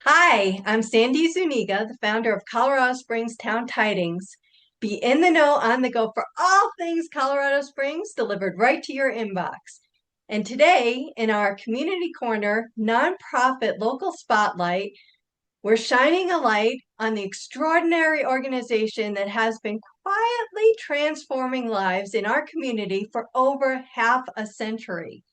Hi, I'm Sandy Zuniga, the founder of Colorado Springs Town Tidings. Be in the know on the go for all things Colorado Springs delivered right to your inbox. And today, in our Community Corner nonprofit local spotlight, we're shining a light on the extraordinary organization that has been quietly transforming lives in our community for over half a century.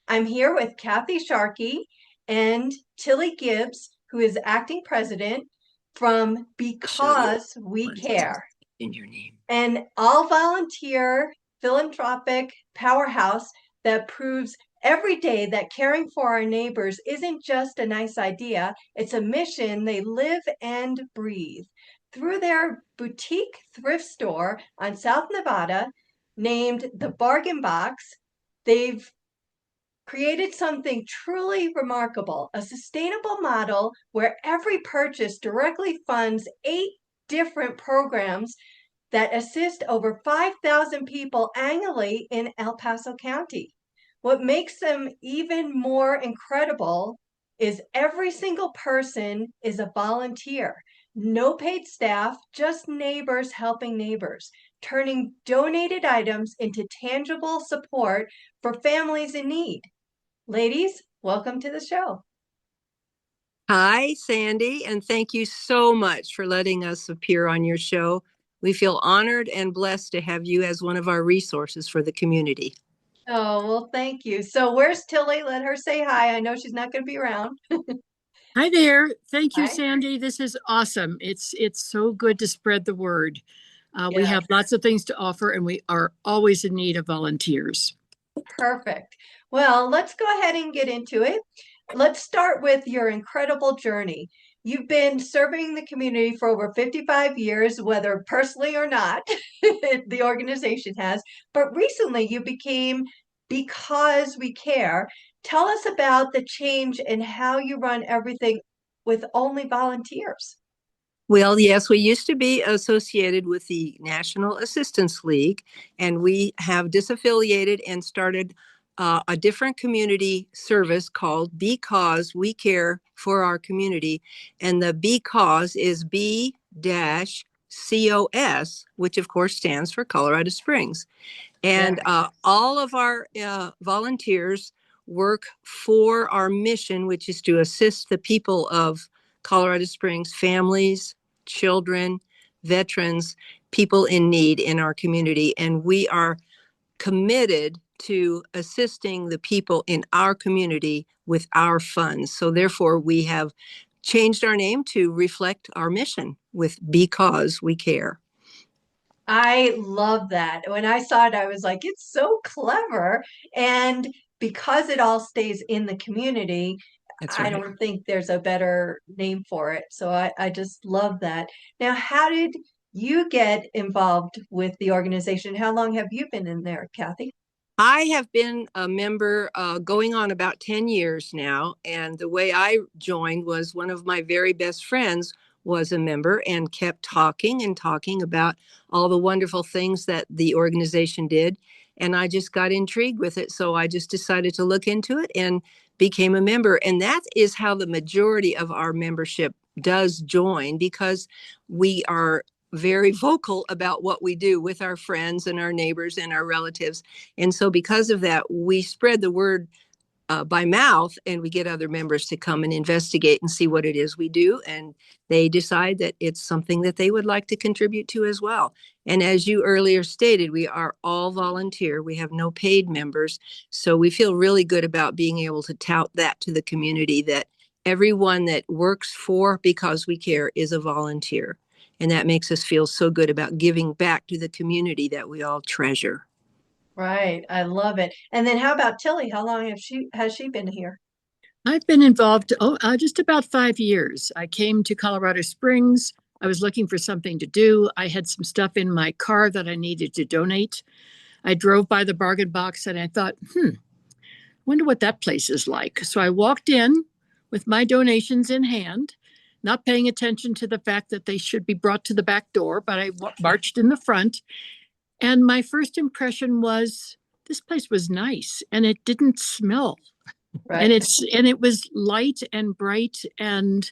I'm here with Kathy Sharkey and Tilly Gibbs, who is acting president from Show you B-COS We one second Care, in your name. an all volunteer philanthropic powerhouse that proves every day that caring for our neighbors isn't just a nice idea, it's a mission they live and breathe. Through their boutique thrift store on South Nevada, named the Bargain Box, they've created something truly remarkable, a sustainable model where every purchase directly funds 8 different programs that assist over 5,000 people annually in El Paso County. What makes them even more incredible is every single person is a volunteer. No paid staff, just neighbors helping neighbors, turning donated items into tangible support for families in need. Ladies, welcome to the show. Hi, Sandy, and thank you so much for letting us appear on your show. We feel honored and blessed to have you as one of our resources for the community. Oh, well, thank you. So, where's Tilly? Let her say hi. I know she's not going to be around. Hi there. Thank you, Hi. Sandy. This is awesome. It's so good to spread the word. We Yes, have lots of things to offer, and we are always in need of volunteers. perfect. Well, let's go ahead and get into it. Let's start with your incredible journey. You've been serving the community for over 55 years, whether personally or not, the organization has. But recently you became Because We Care. Tell us about the change in how you run everything with only volunteers. Well, yes, we used to be associated with the National Assistance League, and we have disaffiliated and started a different community service called B-COS We Care for our community. And the B-COS is B-COS, which of course stands for Colorado Springs. Yeah. And all of our volunteers work for our mission, which is to assist the people of Colorado Springs, families, children, veterans, people in need in our community. And we are committed to assisting the people in our community with our funds. So therefore, we have changed our name to reflect our mission with Because We Care. I love that. When I saw it, I was like, it's so clever. And because it all stays in the community, That's I right. don't think there's a better name for it. So I just love that. Now, how did you get involved with the organization? How long have you been in there, Kathy? I have been a member going on about 10 years now. And the way I joined was one of my very best friends was a member and kept talking and talking about all the wonderful things that the organization did. And I just got intrigued with it. So I just decided to look into it and became a member. And that is how the majority of our membership does join because we are very vocal about what we do with our friends and our neighbors and our relatives. And so, because of that, we spread the word by mouth and we get other members to come and investigate and see what it is we do. And they decide that it's something that they would like to contribute to as well. And as you earlier stated, we are all volunteer. We have no paid members. So we feel really good about being able to tout that to the community that everyone that works for Because We Care is a volunteer. And that makes us feel so good about giving back to the community that we all treasure. Right. I love it. And then how about Tilly? How long has she been here? I've been involved just about 5 years. I came to Colorado Springs. I was looking for something to do. I had some stuff in my car that I needed to donate. I drove by the bargain box and I thought, wonder what that place is like. So I walked in with my donations in hand, not paying attention to the fact that they should be brought to the back door, but I marched in the front. And my first impression was this place was nice and it didn't smell. And Right. it was light and bright, and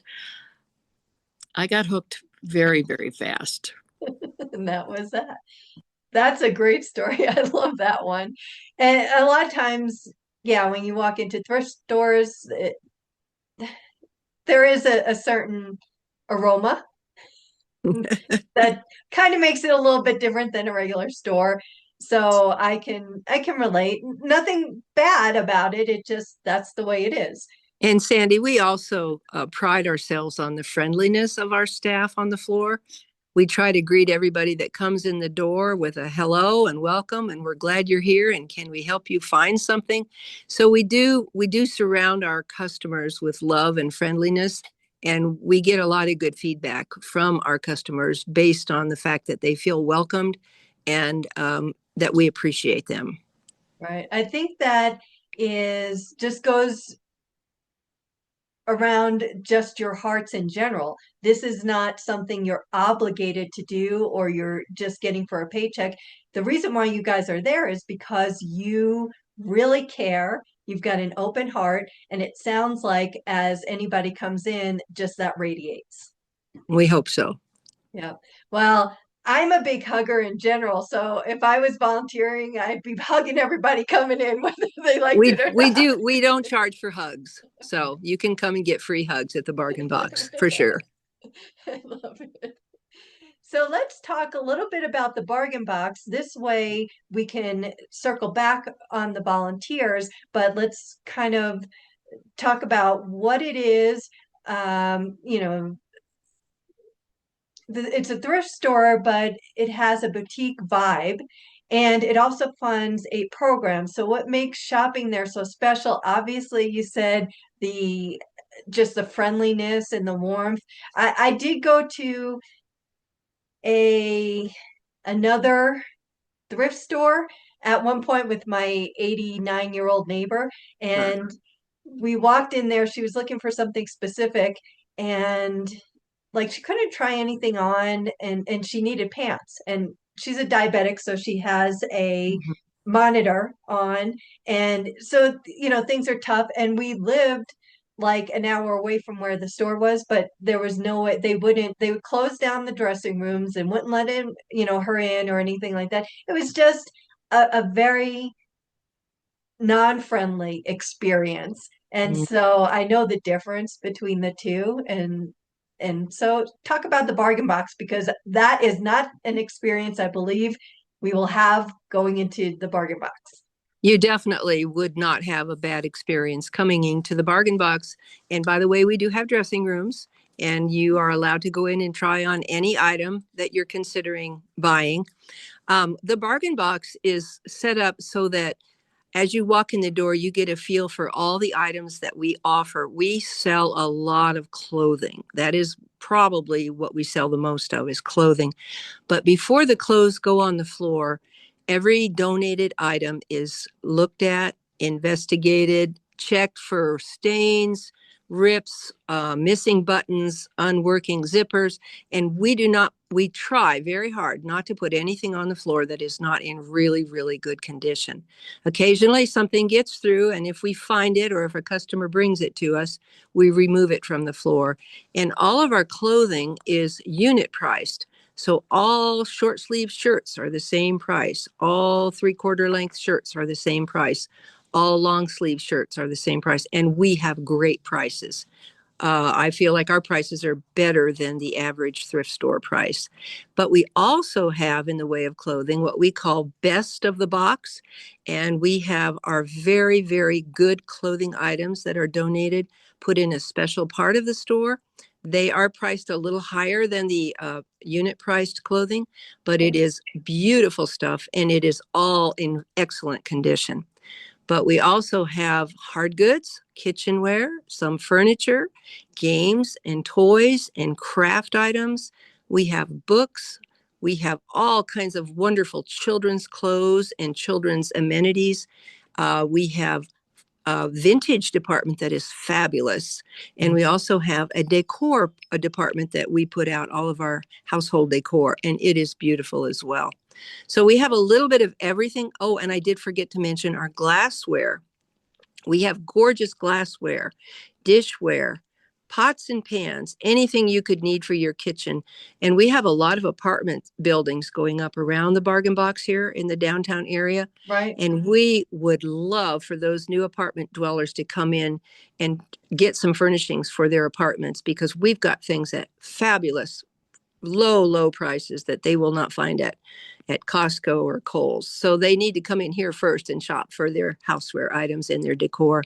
I got hooked very, very fast. And that was that. That's a great story. I love that one. And a lot of times, yeah, when you walk into thrift stores, there is a certain aroma that kind of makes it a little bit different than a regular store. So I can relate. Nothing bad about it. It just that's the way it is. And Sandy, we also pride ourselves on the friendliness of our staff on the floor. We try to greet everybody that comes in the door with a hello and welcome, and we're glad you're here. And can we help you find something? So we do surround our customers with love and friendliness, and we get a lot of good feedback from our customers based on the fact that they feel welcomed and that we appreciate them. Right. I think that is just goes around just your hearts in general. This is not something you're obligated to do or you're just getting for a paycheck. The reason why you guys are there is because you really care. You've got an open heart, and it sounds like as anybody comes in, just that radiates. We hope so. Yeah. Well, I'm a big hugger in general, so if I was volunteering, I'd be hugging everybody coming in, whether they liked We it or we not. do we don't charge for hugs, so you can come and get free hugs at the bargain box for sure. I love it. So let's talk a little bit about the bargain box. This way we can circle back on the volunteers, but let's kind of talk about what it is. You know, it's a thrift store, but it has a boutique vibe. And it also funds a program. So what makes shopping there so special? Obviously, you said the just the friendliness and the warmth. I did go to a another thrift store at one point with my 89-year-old neighbor, and we walked in there. She was looking for something specific, and like she couldn't try anything on, and she needed pants, and she's a diabetic, so she has a Mhm. monitor on, and so things are tough, and we lived like an hour away from where the store was, but there was no way. They would close down the dressing rooms and wouldn't let in her in or anything like that. It was just a very non-friendly experience. And Mm. so I know the difference between the two. And so talk about the bargain box, because that is not an experience I believe we will have going into the bargain box. You definitely would not have a bad experience coming into the bargain box. And by the way, we do have dressing rooms, and you are allowed to go in and try on any item that you're considering buying. The bargain box is set up so that as you walk in the door, you get a feel for all the items that we offer. We sell a lot of clothing. That is probably what we sell the most of, is clothing. But before the clothes go on the floor, every donated item is looked at, investigated, checked for stains, rips, missing buttons, unworking zippers. And we try very hard not to put anything on the floor that is not in really, really good condition. Occasionally something gets through, and if we find it or if a customer brings it to us, we remove it from the floor. And all of our clothing is unit priced. So all short sleeve shirts are the same price. All 3/4 length shirts are the same price. All long sleeve shirts are the same price. And we have great prices. I feel like our prices are better than the average thrift store price. But we also have, in the way of clothing, what we call best of the box. And we have our very, very good clothing items that are donated, put in a special part of the store. They are priced a little higher than the unit priced clothing, but it is beautiful stuff, and it is all in excellent condition. But we also have hard goods, kitchenware, some furniture, games and toys and craft items. We have books. We have all kinds of wonderful children's clothes and children's amenities. We have a vintage department that is fabulous. And we also have a department that we put out all of our household decor, and it is beautiful as well. So we have a little bit of everything. Oh, and I did forget to mention our glassware. We have gorgeous glassware, dishware, pots and pans, anything you could need for your kitchen. And we have a lot of apartment buildings going up around the Bargain Box here in the downtown area. Right. And we would love for those new apartment dwellers to come in and get some furnishings for their apartments, because we've got things at fabulous low prices that they will not find at Costco or Kohl's. So they need to come in here first and shop for their houseware items and their decor.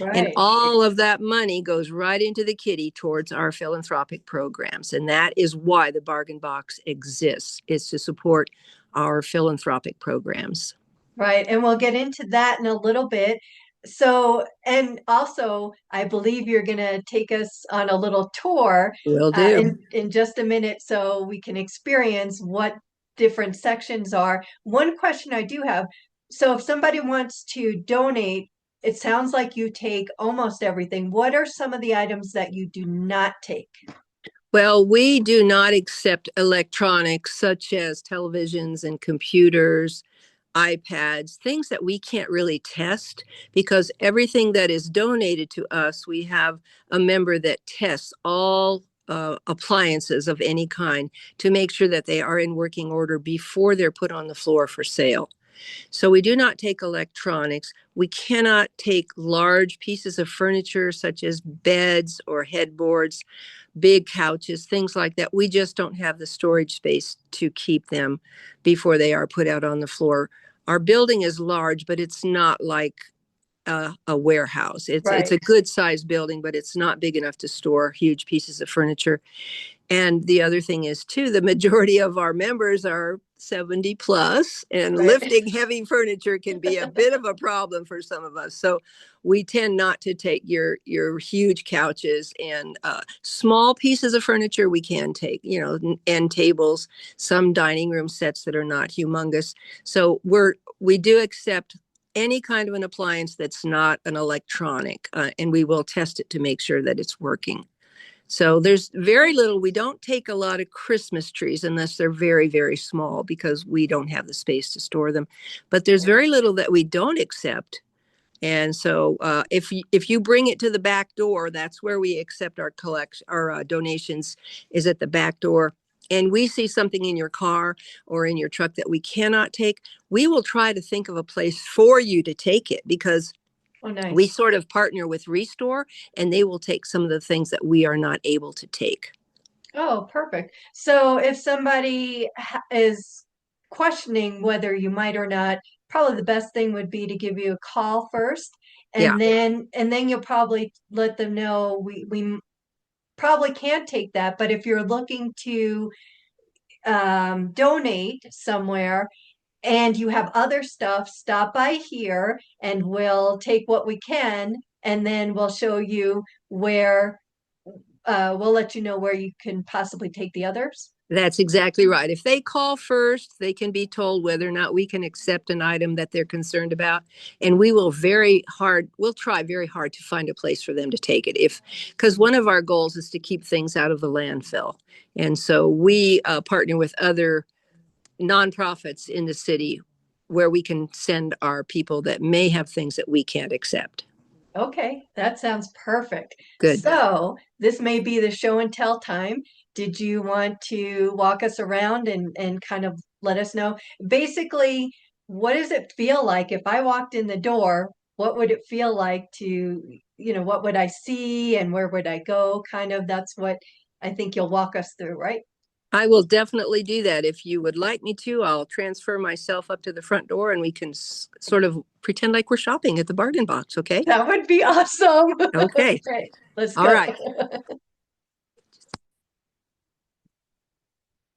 And Right. all of that money goes right into the kitty towards our philanthropic programs. And that is why the Bargain Box exists, is to support our philanthropic programs. Right. And we'll get into that in a little bit. So, and also, I believe you're going to take us on a little tour Will do. in just a minute so we can experience what different sections are. One question I do have, so if somebody wants to donate, it sounds like you take almost everything. What are some of the items that you do not take? Well, we do not accept electronics such as televisions and computers, iPads, things that we can't really test, because everything that is donated to us, we have a member that tests all appliances of any kind to make sure that they are in working order before they're put on the floor for sale. So we do not take electronics. We cannot take large pieces of furniture such as beds or headboards, big couches, things like that. We just don't have the storage space to keep them before they are put out on the floor. Our building is large, but it's not like a warehouse. It's Right. a good sized building, but it's not big enough to store huge pieces of furniture. And the other thing is, too, the majority of our members are 70 plus, and Right. lifting heavy furniture can be a bit of a problem for some of us. So we tend not to take your huge couches, and small pieces of furniture we can take, end tables, some dining room sets that are not humongous. So we do accept any kind of an appliance that's not an electronic, and we will test it to make sure that it's working. So there's very little. We don't take a lot of Christmas trees unless they're very, very small, because we don't have the space to store them. But there's very little that we don't accept. And so if you bring it to the back door, that's where we accept our donations, is at the back door. And we see something in your car or in your truck that we cannot take, we will try to think of a place for you to take it, because Oh, we nice. sort of partner with Restore, and they will take some of the things that we are not able to take. Oh, perfect. So if somebody is questioning whether you might or not, probably the best thing would be to give you a call first, Yeah, and then you'll probably let them know we probably can't take that, but if you're looking to donate somewhere and you have other stuff, stop by here and we'll take what we can, and then we'll show you where we'll let you know where you can possibly take the others. that's exactly right. If they call first, they can be told whether or not we can accept an item that they're concerned about. And we'll try very hard to find a place for them to take it. Because one of our goals is to keep things out of the landfill. And so we partner with other nonprofits in the city where we can send our people that may have things that we can't accept. Okay, that sounds perfect. Good. So this may be the show and tell time. Did you want to walk us around and kind of let us know? Basically, what does it feel like if I walked in the door? What would it feel like what would I see and where would I go? Kind of, that's what I think you'll walk us through, right? I will definitely do that. If you would like me to, I'll transfer myself up to the front door and we can sort of pretend like we're shopping at the Bargain Box, okay? That would be awesome. Okay. Okay, let's All go. right.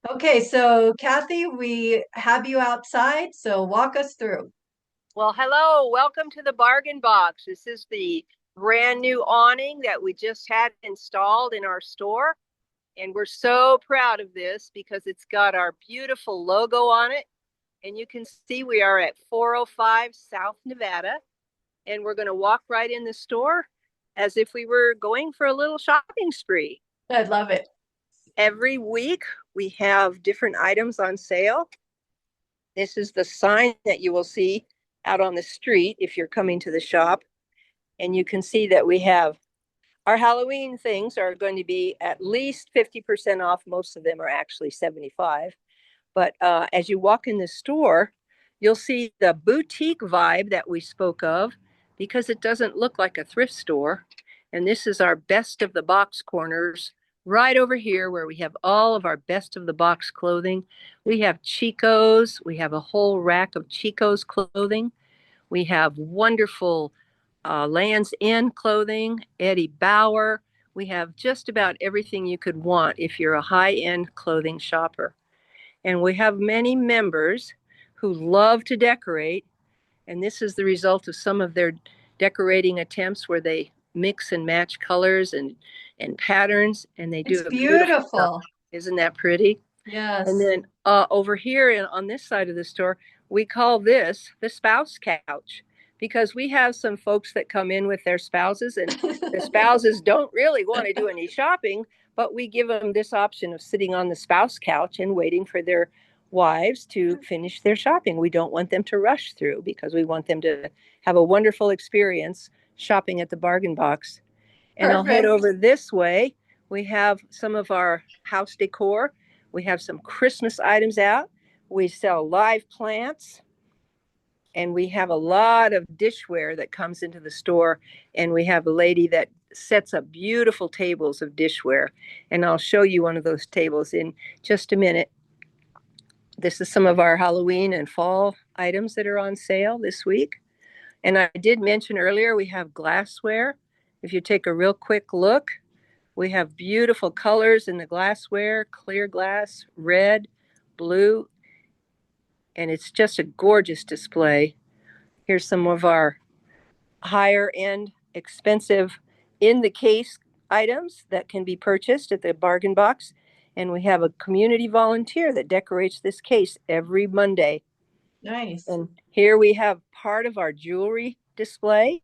Okay, so Kathy, we have you outside, so walk us through. Well, hello. Welcome to the Bargain Box. This is the brand new awning that we just had installed in our store. And we're so proud of this because it's got our beautiful logo on it. And you can see we are at 405 South Nevada. And we're going to walk right in the store as if we were going for a little shopping spree. I love it. Every week we have different items on sale. This is the sign that you will see out on the street if you're coming to the shop. And you can see that we have our Halloween things are going to be at least 50% off. Most of them are actually 75. But as you walk in the store, you'll see the boutique vibe that we spoke of, because it doesn't look like a thrift store. And this is our best of the box corners right over here, where we have all of our best of the box clothing. We have Chico's. We have a whole rack of Chico's clothing. We have wonderful Land's End clothing, Eddie Bauer. We have just about everything you could want if you're a high-end clothing shopper. And we have many members who love to decorate. And this is the result of some of their decorating attempts, where they mix and match colors and patterns, and they do It's a beautiful job. beautiful. Isn't that pretty? Yes. And then over here on this side of the store, we call this the spouse couch, because we have some folks that come in with their spouses, and the spouses don't really want to do any shopping, but we give them this option of sitting on the spouse couch and waiting for their wives to finish their shopping. We don't want them to rush through, because we want them to have a wonderful experience shopping at the Bargain Box. And I'll head over this way. We have some of our house decor. We have some Christmas items out. We sell live plants. And we have a lot of dishware that comes into the store. And we have a lady that sets up beautiful tables of dishware. And I'll show you one of those tables in just a minute. This is some of our Halloween and fall items that are on sale this week. And I did mention earlier, we have glassware. If you take a real quick look, we have beautiful colors in the glassware, clear glass, red, blue, and it's just a gorgeous display. Here's some of our higher end, expensive in the case items that can be purchased at the Bargain Box. And we have a community volunteer that decorates this case every Monday. Nice. And here we have part of our jewelry display.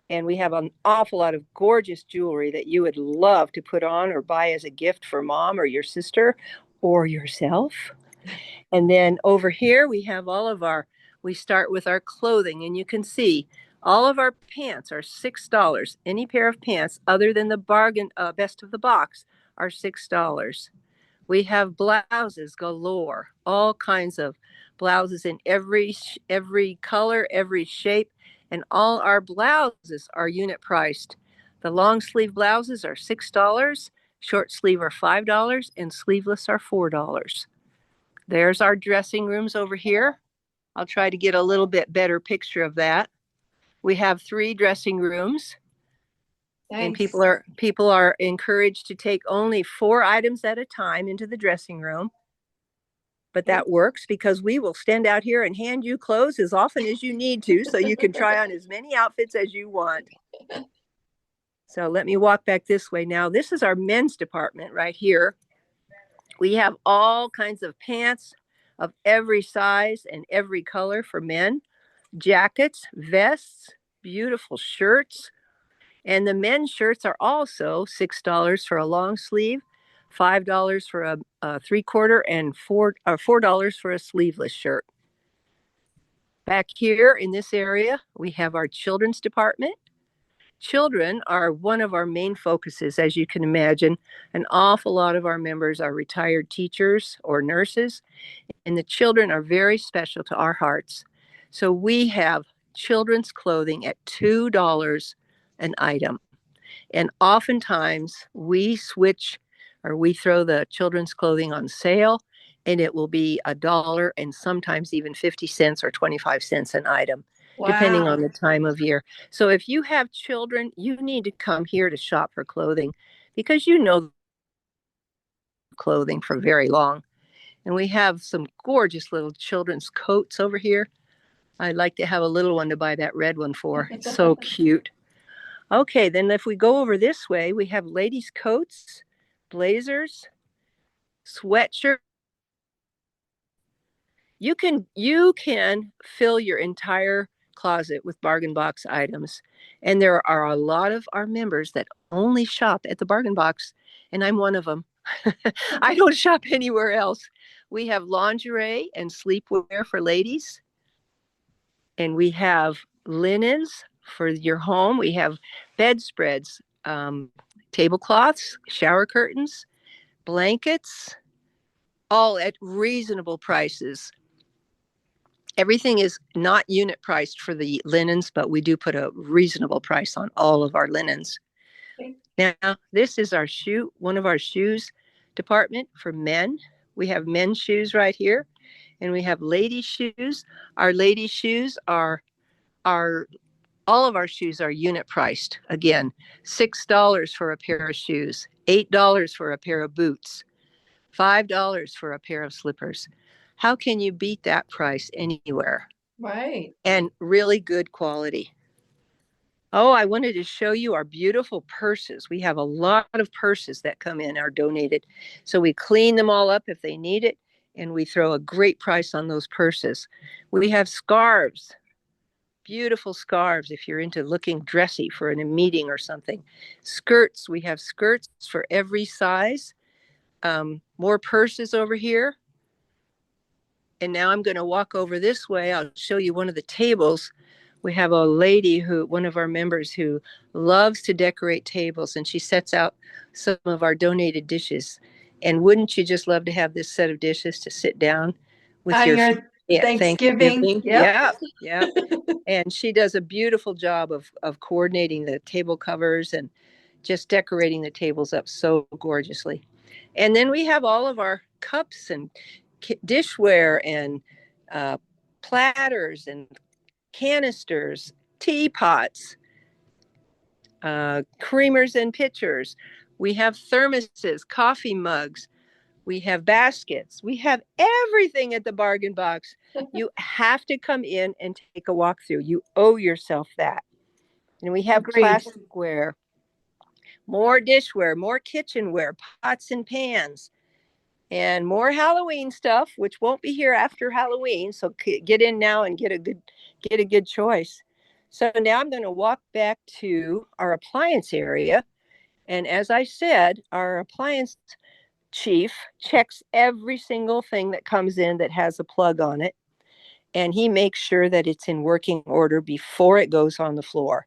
And we have an awful lot of gorgeous jewelry that you would love to put on or buy as a gift for mom or your sister or yourself. And then over here, we have we start with our clothing. And you can see all of our pants are $6. Any pair of pants other than the bargain best of the box are $6. We have blouses galore, all kinds of blouses in every color, every shape. And all our blouses are unit priced. The long sleeve blouses are $6, short sleeve are $5, and sleeveless are $4. There's our dressing rooms over here. I'll try to get a little bit better picture of that. We have 3 dressing rooms. Nice. And people are encouraged to take only 4 items at a time into the dressing room. But that works, because we will stand out here and hand you clothes as often as you need to, so you can try on as many outfits as you want. So let me walk back this way now. This is our men's department right here. We have all kinds of pants of every size and every color for men, jackets, vests, beautiful shirts. And the men's shirts are also $6 for a long sleeve, $5 for a 3/4, and $4 for a sleeveless shirt. Back here in this area, we have our children's department. Children are one of our main focuses, as you can imagine. An awful lot of our members are retired teachers or nurses, and the children are very special to our hearts. So we have children's clothing at $2 an item. And oftentimes we switch, or we throw the children's clothing on sale, and it will be $1 and sometimes even 50 cents or 25 cents an item, depending on the time of year. So if you have children, you need to come here to shop for clothing, because you know clothing for very long. And we have some gorgeous little children's coats over here. I'd like to have a little one to buy that red one for. It's so cute. Okay, then if we go over this way, we have ladies' coats, blazers, sweatshirts. You can fill your entire closet with Bargain Box items. And there are a lot of our members that only shop at the Bargain Box, and I'm one of them. I don't shop anywhere else. We have lingerie and sleepwear for ladies. And we have linens for your home. We have bedspreads, tablecloths, shower curtains, blankets, all at reasonable prices. Everything is not unit priced for the linens, but we do put a reasonable price on all of our linens. Okay. Now, this is one of our shoes department for men. We have men's shoes right here, and we have ladies' shoes. Our ladies' shoes are all of our shoes are unit priced. Again, $6 for a pair of shoes, $8 for a pair of boots, $5 for a pair of slippers. How can you beat that price anywhere? Right. And really good quality. Oh, I wanted to show you our beautiful purses. We have a lot of purses that come in, are donated. So we clean them all up if they need it, and we throw a great price on those purses. We have scarves, beautiful scarves if you're into looking dressy for a meeting or something. Skirts, we have skirts for every size. More purses over here. And now I'm going to walk over this way. I'll show you one of the tables. We have a lady one of our members who loves to decorate tables, and she sets out some of our donated dishes. And wouldn't you just love to have this set of dishes to sit down with On your your Thanksgiving. Yep. Yeah, yeah. And she does a beautiful job of coordinating the table covers and just decorating the tables up so gorgeously. And then we have all of our cups and dishware and platters and canisters, teapots, creamers and pitchers. We have thermoses, coffee mugs. We have baskets. We have everything at the bargain box. You have to come in and take a walk through. You owe yourself that. And we have Agreed. plasticware, more dishware, more kitchenware, pots and pans, and more Halloween stuff, which won't be here after Halloween. So get in now and get a good choice. So now I'm going to walk back to our appliance area. And as I said, our appliance chief checks every single thing that comes in that has a plug on it. And he makes sure that it's in working order before it goes on the floor.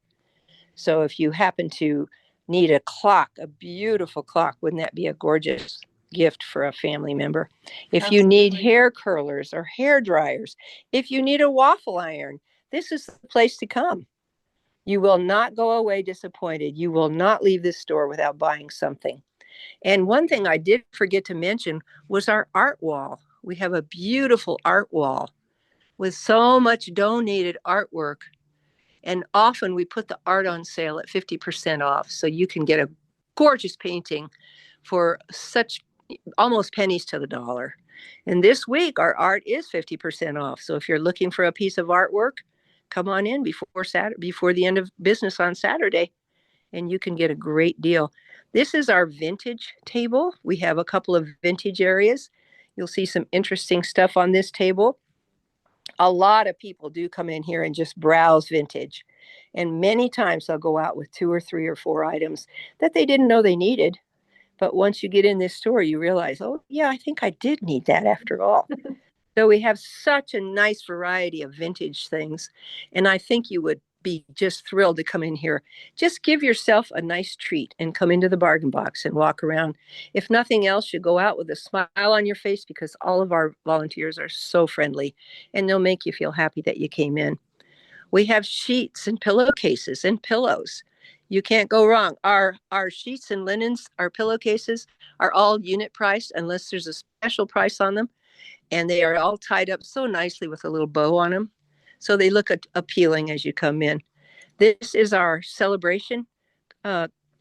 So if you happen to need a clock, a beautiful clock, wouldn't that be a gorgeous gift for a family member? If you need hair curlers or hair dryers, if you need a waffle iron, this is the place to come. You will not go away disappointed. You will not leave this store without buying something. And one thing I did forget to mention was our art wall. We have a beautiful art wall with so much donated artwork. And often we put the art on sale at 50% off. So you can get a gorgeous painting for such almost pennies to the dollar. And this week, our art is 50% off. So if you're looking for a piece of artwork, come on in before the end of business on Saturday, and you can get a great deal. This is our vintage table. We have a couple of vintage areas. You'll see some interesting stuff on this table. A lot of people do come in here and just browse vintage. And many times they'll go out with 2 or 3 or 4 items that they didn't know they needed. But once you get in this store, you realize, oh, yeah, I think I did need that after all. So we have such a nice variety of vintage things. And I think you would be just thrilled to come in here. Just give yourself a nice treat and come into the bargain box and walk around. If nothing else, you go out with a smile on your face because all of our volunteers are so friendly and they'll make you feel happy that you came in. We have sheets and pillowcases and pillows. You can't go wrong. Our sheets and linens, our pillowcases are all unit priced unless there's a special price on them. And they are all tied up so nicely with a little bow on them. So they look appealing as you come in. This is our celebration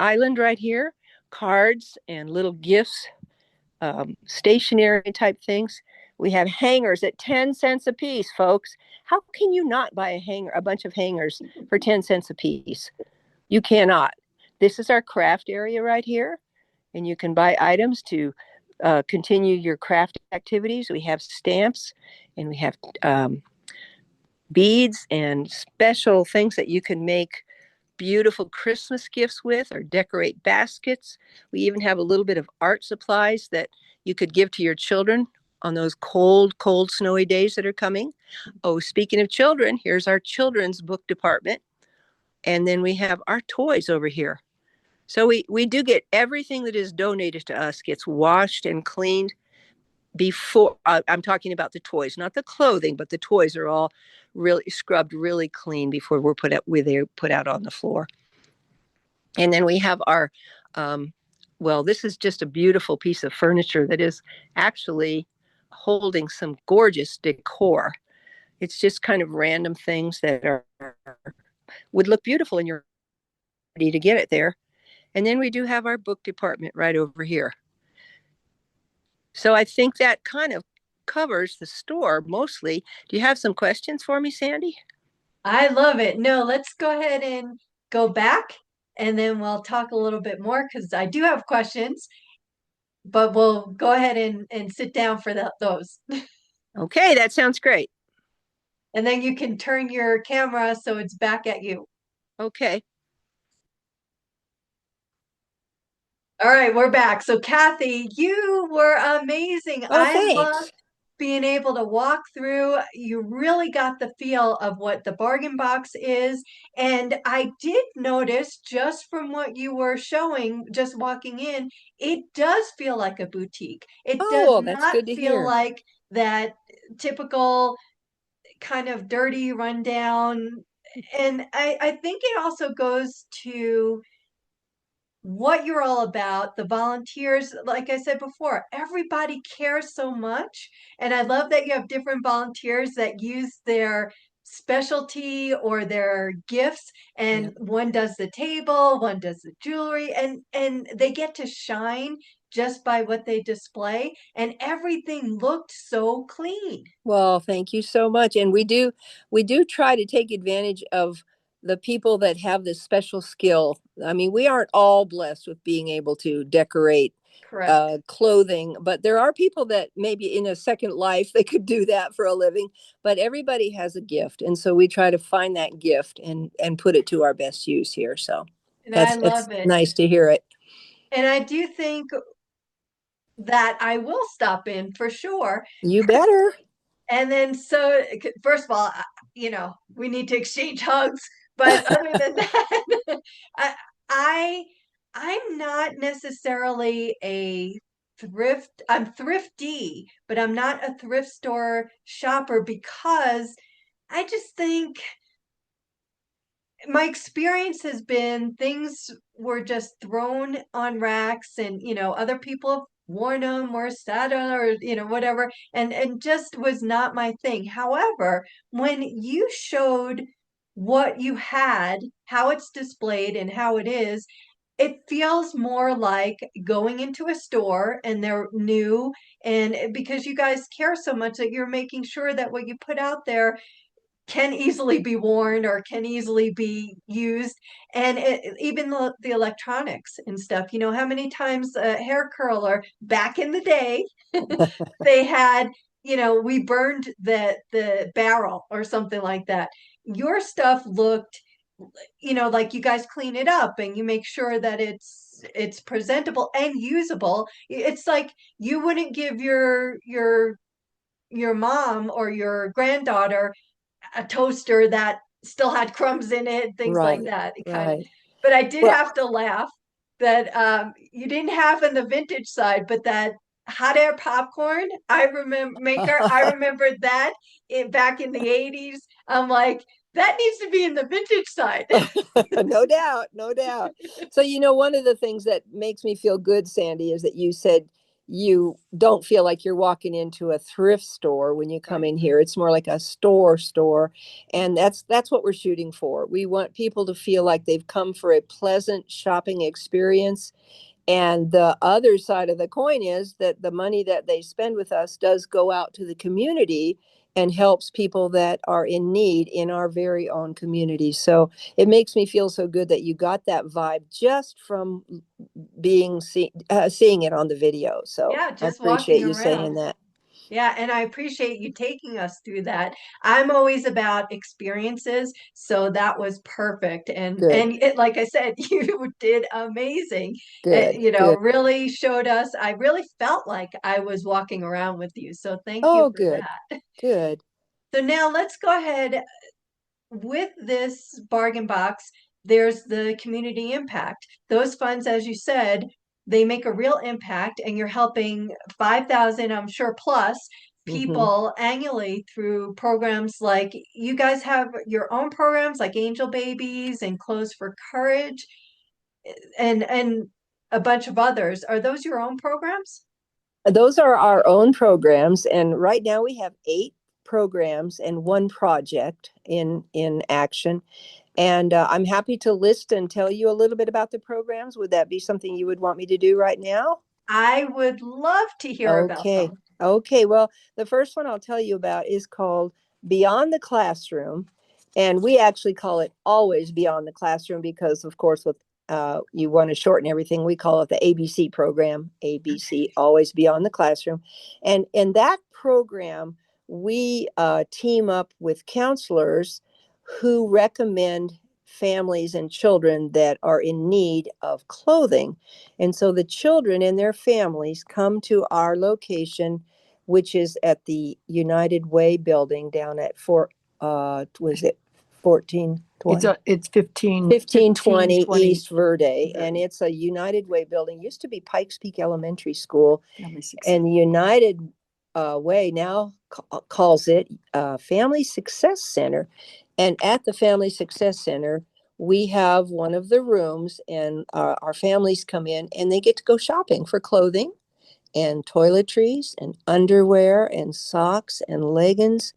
island right here. Cards and little gifts, stationery type things. We have hangers at 10 cents a piece, folks. How can you not buy a bunch of hangers for 10 cents a piece? You cannot. This is our craft area right here. And you can buy items to continue your craft activities. We have stamps and we have beads and special things that you can make beautiful Christmas gifts with or decorate baskets. We even have a little bit of art supplies that you could give to your children on those cold, snowy days that are coming. Oh, speaking of children, here's our children's book department. And then we have our toys over here. So we do get everything that is donated to us gets washed and cleaned before. I'm talking about the toys, not the clothing, but the toys are all really scrubbed really clean before they're put out on the floor. And then we have our, well, this is just a beautiful piece of furniture that is actually holding some gorgeous decor. It's just kind of random things that would look beautiful in your ready to get it there. And then we do have our book department right over here. So I think that kind of covers the store mostly. Do you have some questions for me, Sandy? I love it. No, let's go ahead and go back and then we'll talk a little bit more because I do have questions, but we'll go ahead and sit down for those. Okay, that sounds great. And then you can turn your camera so it's back at you. Okay. All right, we're back. So Kathy, you were amazing. Oh, I loved thanks. being able to walk through. You really got the feel of what the bargain box is. And I did notice just from what you were showing, just walking in, it does feel like a boutique. It Oh, does well, that's not good to feel hear. like that typical kind of dirty rundown. And I think it also goes to what you're all about, the volunteers. Like I said before, everybody cares so much. And I love that you have different volunteers that use their specialty or their gifts, Yeah. and one does the table, one does the jewelry, and they get to shine just by what they display, and everything looked so clean. Well, thank you so much. And we do try to take advantage of the people that have this special skill. I mean, we aren't all blessed with being able to decorate Correct. clothing, but there are people that maybe in a second life they could do that for a living. But everybody has a gift, and so we try to find that gift and put it to our best use here. So And I that's it's love it. nice to hear it. And I do think that I will stop in for sure. You better. And then, so first of all, we need to exchange hugs. But other than that, I, I I'm not necessarily a thrift. I'm thrifty, but I'm not a thrift store shopper because I just think my experience has been things were just thrown on racks, and other people have worn them or sat on, or whatever, and just was not my thing. However, when you showed what you had, how it's displayed and how it is, it feels more like going into a store and they're new, and because you guys care so much that you're making sure that what you put out there can easily be worn or can easily be used. And even the electronics and stuff, how many times a hair curler back in the day they had, we burned the barrel or something like that. Your stuff looked, like you guys clean it up and you make sure that it's presentable and usable. It's like you wouldn't give your mom or your granddaughter a toaster that still had crumbs in it, things like Right, that. It kind of, right. but I did Well, have to laugh that you didn't have in the vintage side, but that hot air popcorn, I remember maker, I remembered that back in the 80s. I'm like, that needs to be in the vintage side. no doubt, no doubt. So, one of the things that makes me feel good, Sandy, is that you said you don't feel like you're walking into a thrift store when you come Right. in here. It's more like a store, and that's what we're shooting for. We want people to feel like they've come for a pleasant shopping experience. And the other side of the coin is that the money that they spend with us does go out to the community and helps people that are in need in our very own community. So it makes me feel so good that you got that vibe just from seeing it on the video. So Yeah, I just walking appreciate you around. saying that. Yeah, and I appreciate you taking us through that. I'm always about experiences, so that was perfect. And Good, like I said, you did amazing. good, good. Really showed us. I really felt like I was walking around with you. So thank you Oh, for good, that. good. So now let's go ahead with this bargain box. there's the community impact. Those funds, as you said, they make a real impact, and you're helping 5,000, I'm sure, plus people annually through programs like you guys have your own programs like Angel Babies and Clothes for Courage and a bunch of others. Are those your own programs? Those are our own programs, and right now we have 8 programs and 1 project in action. And I'm happy to list and tell you a little bit about the programs. Would that be something you would want me to do right now? I would love to hear about Okay. them. Okay. Well, the first one I'll tell you about is called Beyond the Classroom. And we actually call it Always Beyond the Classroom because, of course, with you want to shorten everything, we call it the ABC program, ABC, Always Beyond the Classroom. And in that program, we team up with counselors who recommend families and children that are in need of clothing. And so the children and their families come to our location, which is at the United Way building down at was it 1420? It's 1520 1520 East Verde, and it's a United Way building. Used to be Pikes Peak Elementary School, and the United Way now calls it Family Success Center. And at the Family Success Center, we have one of the rooms, and our families come in and they get to go shopping for clothing and toiletries and underwear and socks and leggings,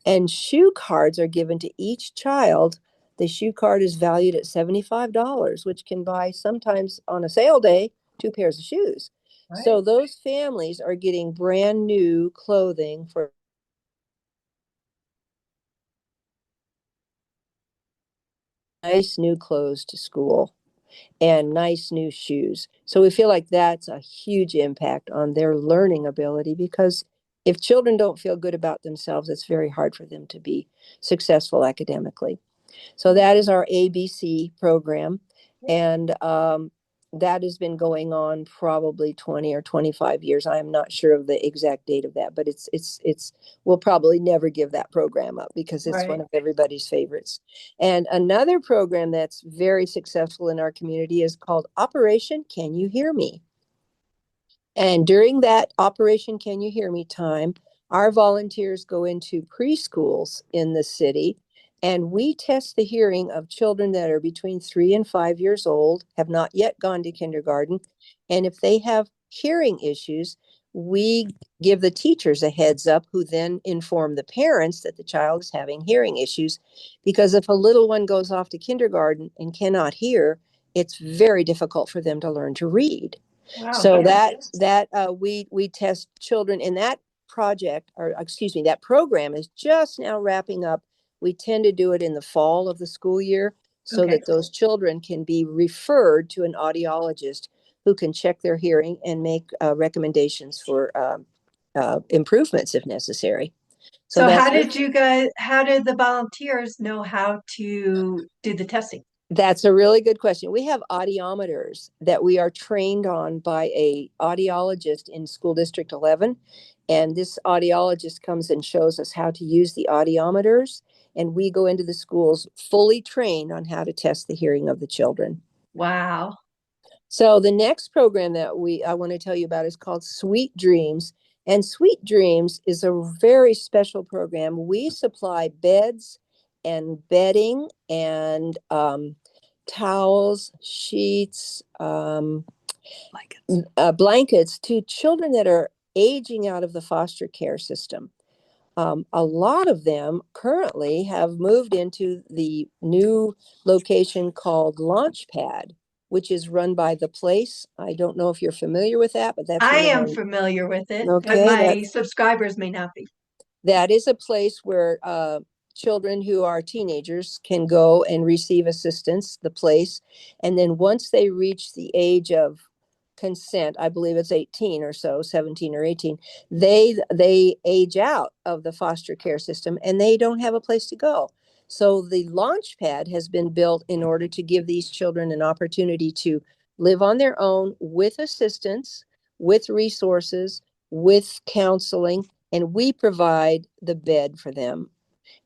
and shoe cards are given to each child. The shoe card is valued at $75, which can buy sometimes on a sale day 2 pairs of shoes. Right. So those families are getting brand new clothing for nice new clothes to school and nice new shoes. So we feel like that's a huge impact on their learning ability, because if children don't feel good about themselves, it's very hard for them to be successful academically. So that is our ABC program. And that has been going on probably 20 or 25 years. I am not sure of the exact date of that, but we'll probably never give that program up because it's one of everybody's favorites. And another program that's very successful in our community is called Operation Can You Hear Me? And during that Operation Can You Hear Me time, our volunteers go into preschools in the city, and we test the hearing of children that are between 3 and 5 years old, have not yet gone to kindergarten. And if they have hearing issues, we give the teachers a heads up, who then inform the parents that the child is having hearing issues. Because if a little one goes off to kindergarten and cannot hear, it's very difficult for them to learn to read. Wow. So we test children in that project, or excuse me, that program is just now wrapping up. We tend to do it in the fall of the school year so that those children can be referred to an audiologist who can check their hearing and make recommendations for improvements if necessary. So how did the volunteers know how to do the testing? That's a really good question. We have audiometers that we are trained on by a audiologist in School District 11. And this audiologist comes and shows us how to use the audiometers. And we go into the schools fully trained on how to test the hearing of the children. Wow. So the next program that I want to tell you about is called Sweet Dreams. And Sweet Dreams is a very special program. We supply beds and bedding and towels, sheets, blankets to children that are aging out of the foster care system. A lot of them currently have moved into the new location called Launchpad, which is run by The Place. I don't know if you're familiar with that, but that's I am familiar with it, but my subscribers may not be. That is a place where children who are teenagers can go and receive assistance, The Place. And then once they reach the age of consent, I believe it's 18 or so, 17 or 18, they age out of the foster care system and they don't have a place to go. So the Launchpad has been built in order to give these children an opportunity to live on their own with assistance, with resources, with counseling, and we provide the bed for them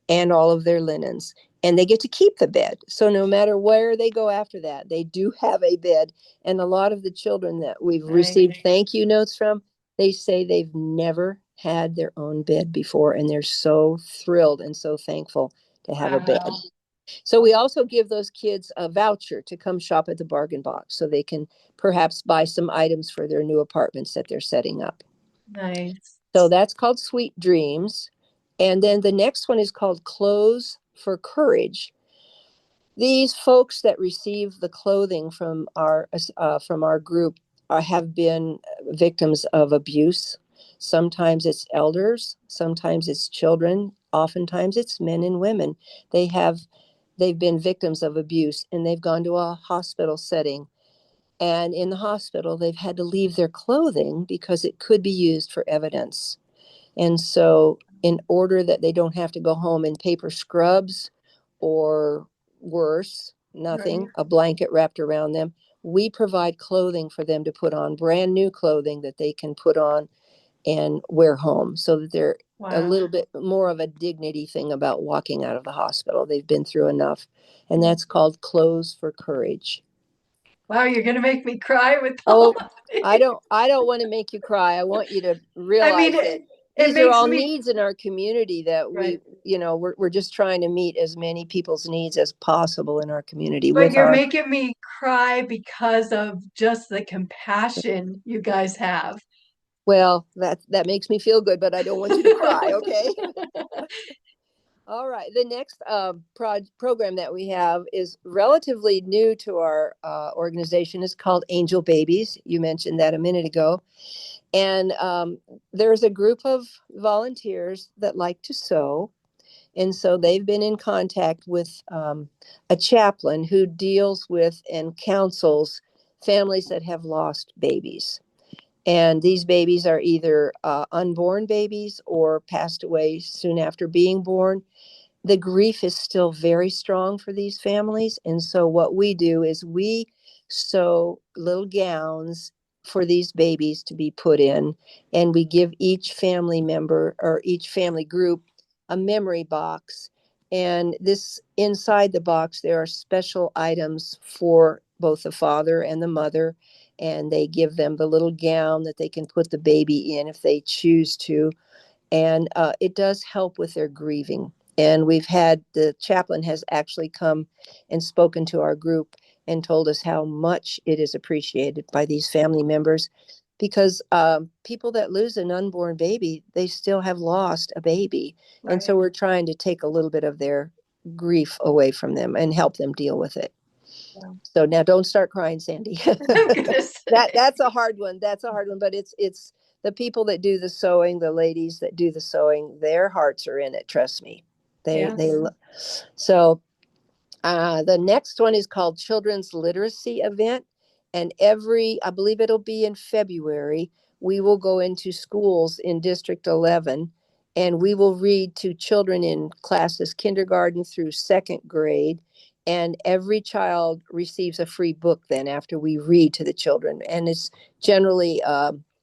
and all of their linens. and they get to keep the bed. So no matter where they go after that, they do have a bed. And a lot of the children that we've received thank you notes from, they say they've never had their own bed before, and they're so thrilled and so thankful to have a bed. So we also give those kids a voucher to come shop at the bargain box so they can perhaps buy some items for their new apartments that they're setting up. Nice. So that's called Sweet Dreams. And then the next one is called Clothes for Courage. These folks that receive the clothing from our group have been victims of abuse. Sometimes it's elders, sometimes it's children, oftentimes it's men and women. They've been victims of abuse, and they've gone to a hospital setting. And in the hospital, they've had to leave their clothing because it could be used for evidence. And so, in order that they don't have to go home in paper scrubs or worse, nothing, Right. a blanket wrapped around them, we provide clothing for them to put on, brand new clothing that they can put on and wear home, so that they're a little bit more of a dignity thing about walking out of the hospital. They've been through enough. And that's called Clothes for Courage. Wow, you're gonna make me cry with Oh, all of these. I don't want to make you cry. I want you to I realize mean, that it these are makes all me needs in our community that right. we're just trying to meet as many people's needs as possible in our community But with you're our, making me cry because of just the compassion you guys have. well, that makes me feel good, but I don't want you to cry, okay? All right. The next program that we have is relatively new to our organization. It's called Angel Babies. You mentioned that a minute ago. And there's a group of volunteers that like to sew. And so they've been in contact with a chaplain who deals with and counsels families that have lost babies. And these babies are either unborn babies or passed away soon after being born. The grief is still very strong for these families. And so what we do is we sew little gowns for these babies to be put in, and we give each family member or each family group a memory box. And this inside the box, there are special items for both the father and the mother, and they give them the little gown that they can put the baby in if they choose to. And it does help with their grieving. And the chaplain has actually come and spoken to our group and told us how much it is appreciated by these family members, because people that lose an unborn baby, they still have lost a baby. Right. And so we're trying to take a little bit of their grief away from them and help them deal with it. Yeah. So now don't start crying, Sandy. That's a hard one. That's a hard one, but it's the people that do the sewing, the ladies that do the sewing, their hearts are in it. Trust me. So the next one is called Children's Literacy Event. And I believe it'll be in February, we will go into schools in District 11, and we will read to children in classes kindergarten through second grade. And every child receives a free book then after we read to the children. And it's generally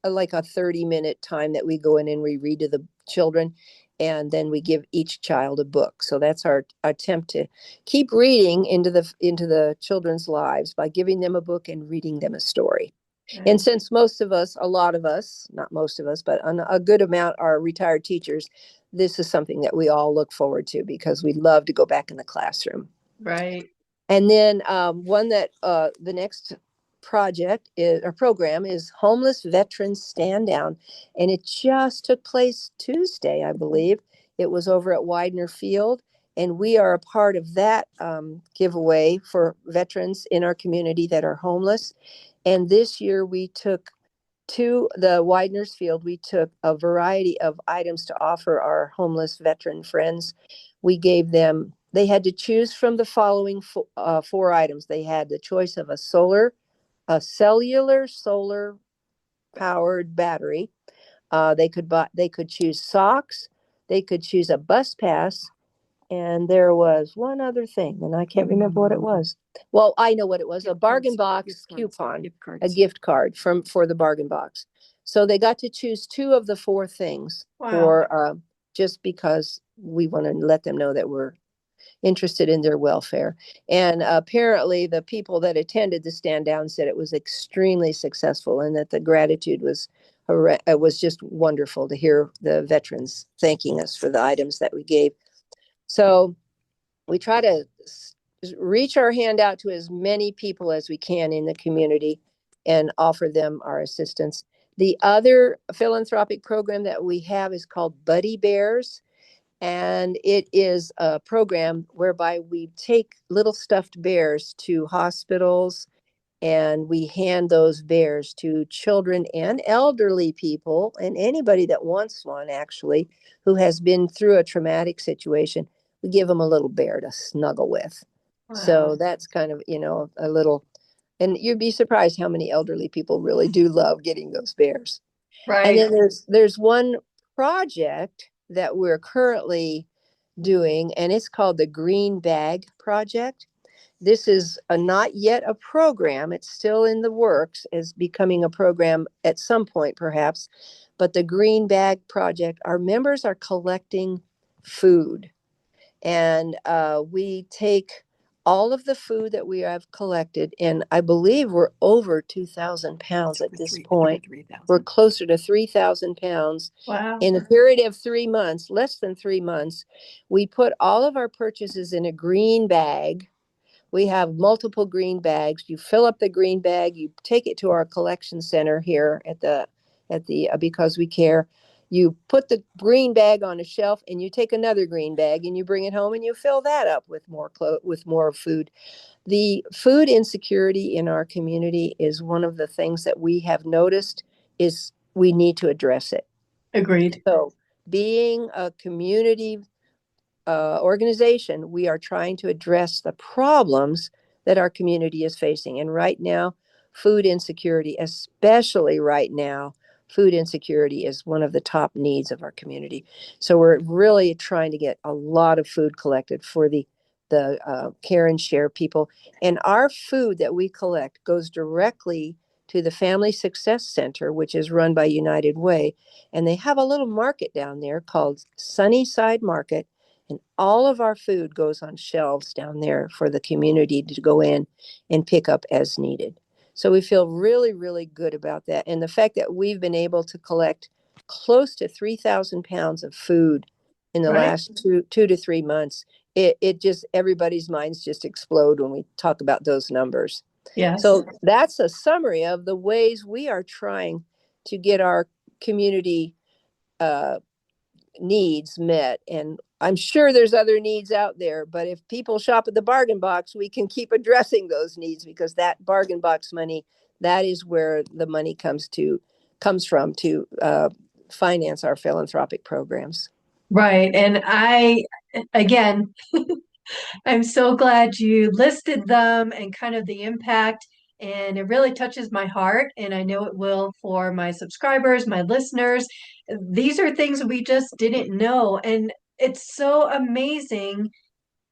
like a 30-minute time that we go in and we read to the children. And then we give each child a book. So that's our attempt to keep reading into the children's lives by giving them a book and reading them a story. Right. And since a lot of us, not most of us, but a good amount are retired teachers, this is something that we all look forward to because we love to go back in the classroom. Right. And then one that the next program is Homeless Veterans Stand Down. And it just took place Tuesday, I believe. It was over at Widener Field. And we are a part of that giveaway for veterans in our community that are homeless. And this year we took to the Widener's Field, we took a variety of items to offer our homeless veteran friends. They had to choose from the following four items. They had the choice of a cellular solar powered battery. They could choose socks. They could choose a bus pass. And there was one other thing, and I can't remember what it was. Well, I know what it was, a bargain box coupon, a gift card for the bargain box. So they got to choose two of the four things. Wow. For just because we want to let them know that we're interested in their welfare. And apparently the people that attended the stand down said it was extremely successful and that the gratitude was it was just wonderful to hear the veterans thanking us for the items that we gave. So we try to reach our hand out to as many people as we can in the community and offer them our assistance. The other philanthropic program that we have is called Buddy Bears. And it is a program whereby we take little stuffed bears to hospitals and we hand those bears to children and elderly people and anybody that wants one, actually, who has been through a traumatic situation. We give them a little bear to snuggle with. So Wow. that's kind of, a little, and you'd be surprised how many elderly people really do love getting those bears. And Right. then there's one project that we're currently doing, and it's called the Green Bag Project. This is not yet a program. It's still in the works as becoming a program at some point, perhaps. But the Green Bag Project, our members are collecting food. And we take all of the food that we have collected, and I believe we're over 2,000 pounds at this point. We're closer to 3,000 pounds. Wow. In a period of 3 months, less than 3 months, we put all of our purchases in a green bag. We have multiple green bags. You fill up the green bag, you take it to our collection center here at the Because We Care. You put the green bag on a shelf and you take another green bag and you bring it home and you fill that up with more food. The food insecurity in our community is one of the things that we have noticed is we need to address it. Agreed. So, being a community organization, we are trying to address the problems that our community is facing. And right now, food insecurity, especially right now, food insecurity is one of the top needs of our community. So we're really trying to get a lot of food collected for the care and share people. And our food that we collect goes directly to the Family Success Center, which is run by United Way. And they have a little market down there called Sunnyside Market, and all of our food goes on shelves down there for the community to go in and pick up as needed. So we feel really, really good about that. And the fact that we've been able to collect close to 3,000 pounds of food in the Right. last 2 to 3 months, it just, everybody's minds just explode when we talk about those numbers. Yes. So that's a summary of the ways we are trying to get our community uh, needs met. And I'm sure there's other needs out there, but if people shop at the bargain box, we can keep addressing those needs because that bargain box money, that is where the money comes from to finance our philanthropic programs. Right. And again, I'm so glad you listed them and kind of the impact. And it really touches my heart. And I know it will for my subscribers, my listeners. These are things we just didn't know. And it's so amazing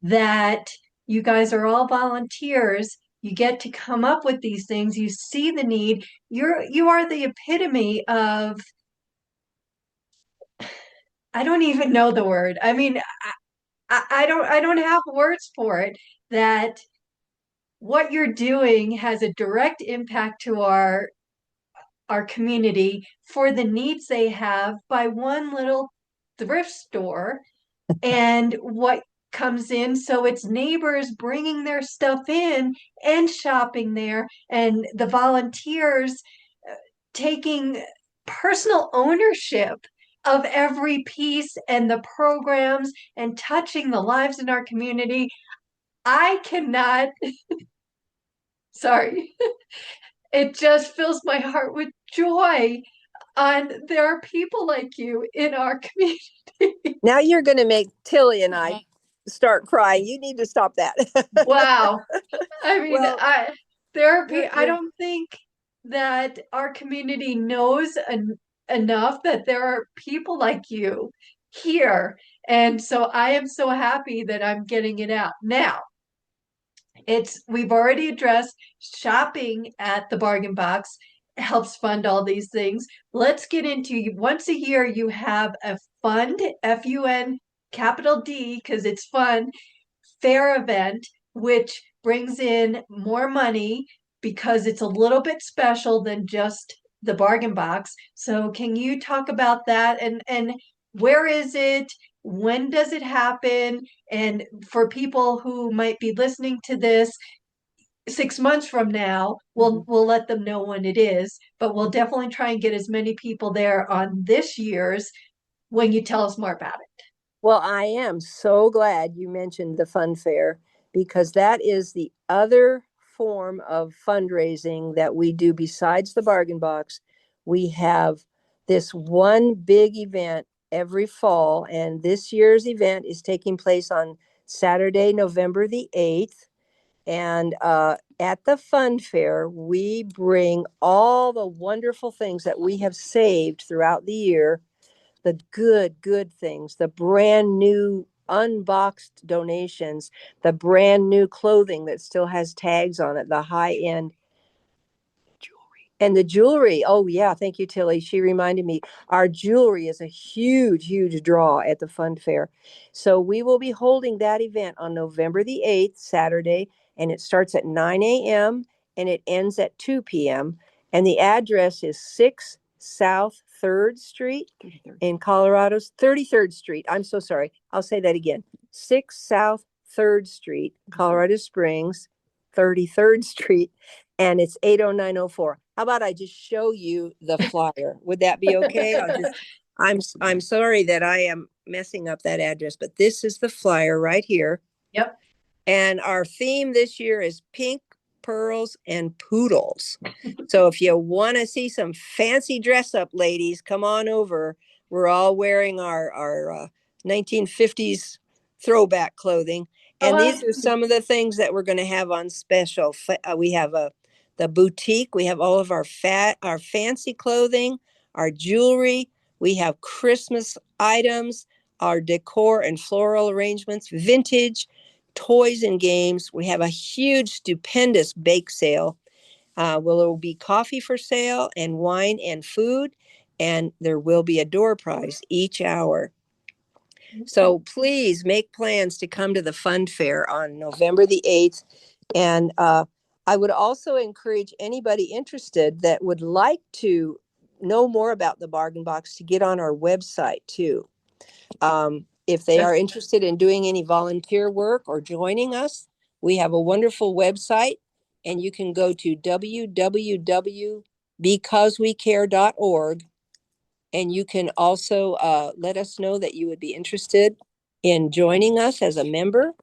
that you guys are all volunteers. You get to come up with these things. You see the need. You are the epitome of, I don't even know the word. I mean, I don't have words for it, that what you're doing has a direct impact to our community for the needs they have by one little thrift store and what comes in. So it's neighbors bringing their stuff in and shopping there, and the volunteers taking personal ownership of every piece and the programs and touching the lives in our community. I cannot, sorry, it just fills my heart with joy. And there are people like you in our community. Now you're going to make Tilly and I start crying. You need to stop that. Wow. I mean, Well, I you're don't think that our community knows enough that there are people like you here. And so I am so happy that I'm getting it out. Now, we've already addressed shopping at the bargain box helps fund all these things. Let's get into, once a year you have a fund, FUN, capital D, because it's fun, fair event, which brings in more money because it's a little bit special than just the bargain box. So can you talk about that, and where is it? When does it happen? And for people who might be listening to this 6 months from now, we'll let them know when it is, but we'll definitely try and get as many people there on this year's when you tell us more about it. Well, I am so glad you mentioned the fun fair because that is the other form of fundraising that we do besides the bargain box. We have this one big event every fall, and this year's event is taking place on Saturday, November the 8th. And at the fun fair, we bring all the wonderful things that we have saved throughout the year, the good things, the brand new unboxed donations, the brand new clothing that still has tags on it, the high end jewelry. And the jewelry. Oh, yeah. Thank you, Tilly. She reminded me. Our jewelry is a huge draw at the fun fair. So we will be holding that event on November the 8th, Saturday, and it starts at 9 a.m. and it ends at 2 p.m. And the address is 6 South 3rd Street in Colorado's 33rd Street. I'm so sorry. I'll say that again. 6 South 3rd Street, Colorado Springs, 33rd Street, and it's 80904. How about I just show you the flyer? Would that be okay? I'm sorry that I am messing up that address, but this is the flyer right here. Yep. And our theme this year is pink, pearls, and poodles. So if you want to see some fancy dress up, ladies, come on over. We're all wearing our 1950s throwback clothing. And these are some of the things that we're going to have on special. We have the boutique. We have all of our fancy clothing, our jewelry. We have Christmas items, our decor and floral arrangements, vintage, toys and games. We have a huge, stupendous bake sale. There will be coffee for sale and wine and food, and there will be a door prize each hour. So please make plans to come to the fun fair on November the 8th. And I would also encourage anybody interested that would like to know more about the bargain box to get on our website too. If they are interested in doing any volunteer work or joining us, we have a wonderful website, and you can go to www.becausewecare.org, and you can also let us know that you would be interested in joining us as a member,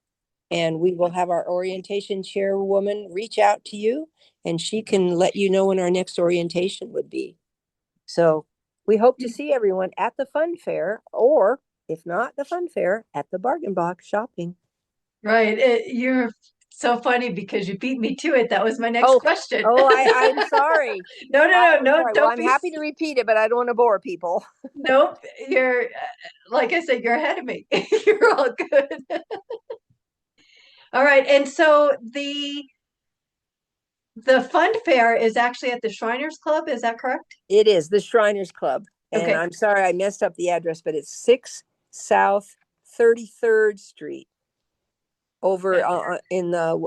and we will have our orientation chairwoman reach out to you, and she can let you know when our next orientation would be. So we hope to see everyone at the fun fair, or if not the fun fair, at the bargain box shopping. Right. You're so funny because you beat me to it. That was my next question. I'm sorry. No, Sorry. don't Well, I'm be. happy to repeat it, but I don't want to bore people. Nope. You're, like I said, you're ahead of me. You're all good. All right. And so the fun fair is actually at the Shriners Club. Is that correct? It is the Shriners Club. And Okay. I'm sorry I messed up the address, but it's 6 South 33rd Street over in the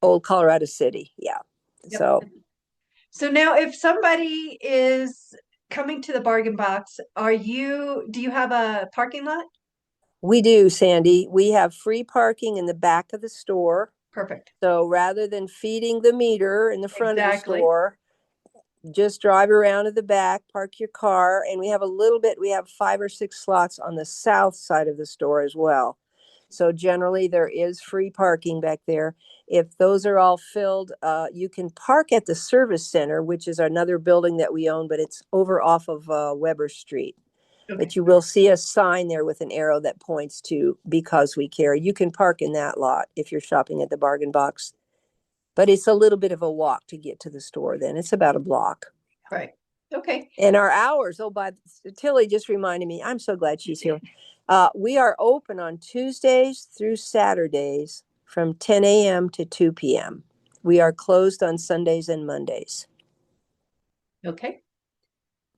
old Colorado City. Yeah. Yep. So now if somebody is coming to the bargain box, do you have a parking lot? We do, Sandy. We have free parking in the back of the store. Perfect. So rather than feeding the meter in the front of the Exactly. store, just drive around to the back, park your car, and we have 5 or 6 slots on the south side of the store as well. So generally there is free parking back there. If those are all filled, you can park at the service center, which is another building that we own, but it's over off of Weber Street. Okay. But you will see a sign there with an arrow that points to Because We Care. You can park in that lot if you're shopping at the bargain box. But it's a little bit of a walk to get to the store then. It's about a block. Right. Okay. And our hours, Tilly just reminded me, I'm so glad she's here. We are open on Tuesdays through Saturdays from 10 a.m. to 2 p.m. We are closed on Sundays and Mondays. Okay.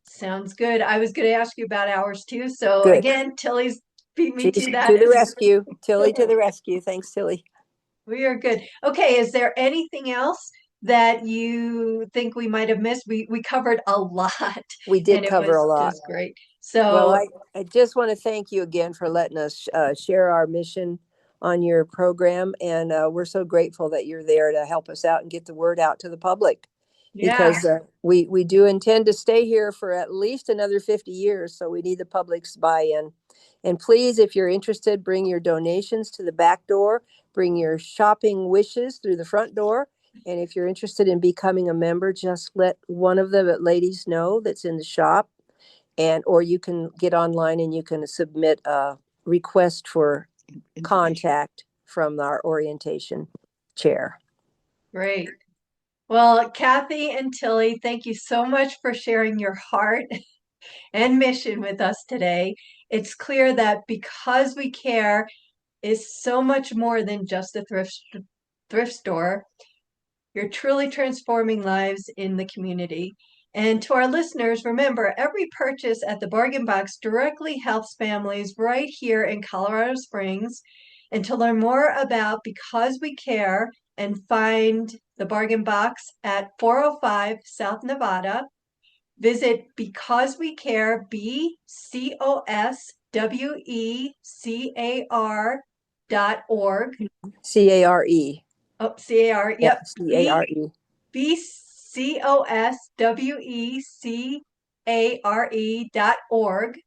Sounds good. I was going to ask you about hours too. So Good. again, Tilly's beat me She's to that. to the rescue. Tilly to the rescue. Thanks, Tilly. We are good. Okay, is there anything else that you think we might have missed? We covered a lot, We and did it cover was a lot. just great. Well, So I just want to thank you again for letting us share our mission on your program. And we're so grateful that you're there to help us out and get the word out to the public. yeah, Because we do intend to stay here for at least another 50 years. So we need the public's buy-in. And please, if you're interested, bring your donations to the back door, bring your shopping wishes through the front door. And if you're interested in becoming a member, just let one of the ladies know that's in the shop. And or you can get online and you can submit a request for contact from our orientation chair. great. Well, Kathy and Tilly, thank you so much for sharing your heart and mission with us today. It's clear that because we care is so much more than just a thrift store. You're truly transforming lives in the community. And to our listeners, remember, every purchase at the Bargain Box directly helps families right here in Colorado Springs. And to learn more about Because We Care and find the Bargain Box at 405 South Nevada, visit Because We Care, BCOSWECAR.org. CARE. Oh, CAR, Yeah, yep, CARE. BCOSWECARE.org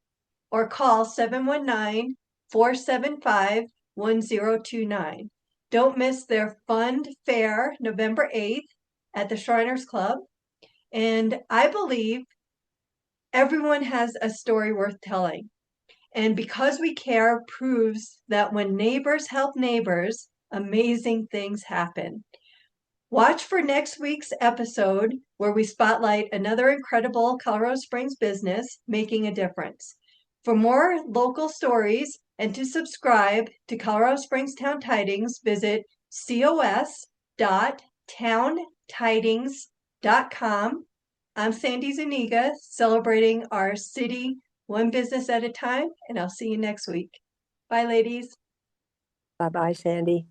or call 719-475-1029. Don't miss their fund fair November 8th at the Shriners Club. And I believe everyone has a story worth telling. And Because We Care proves that when neighbors help neighbors, amazing things happen. Watch for next week's episode where we spotlight another incredible Colorado Springs business making a difference. For more local stories and to subscribe to Colorado Springs Town Tidings, visit cos.towntidings.com. I'm Sandy Zuniga, celebrating our city one business at a time, and I'll see you next week. Bye, ladies. Bye-bye, Sandy.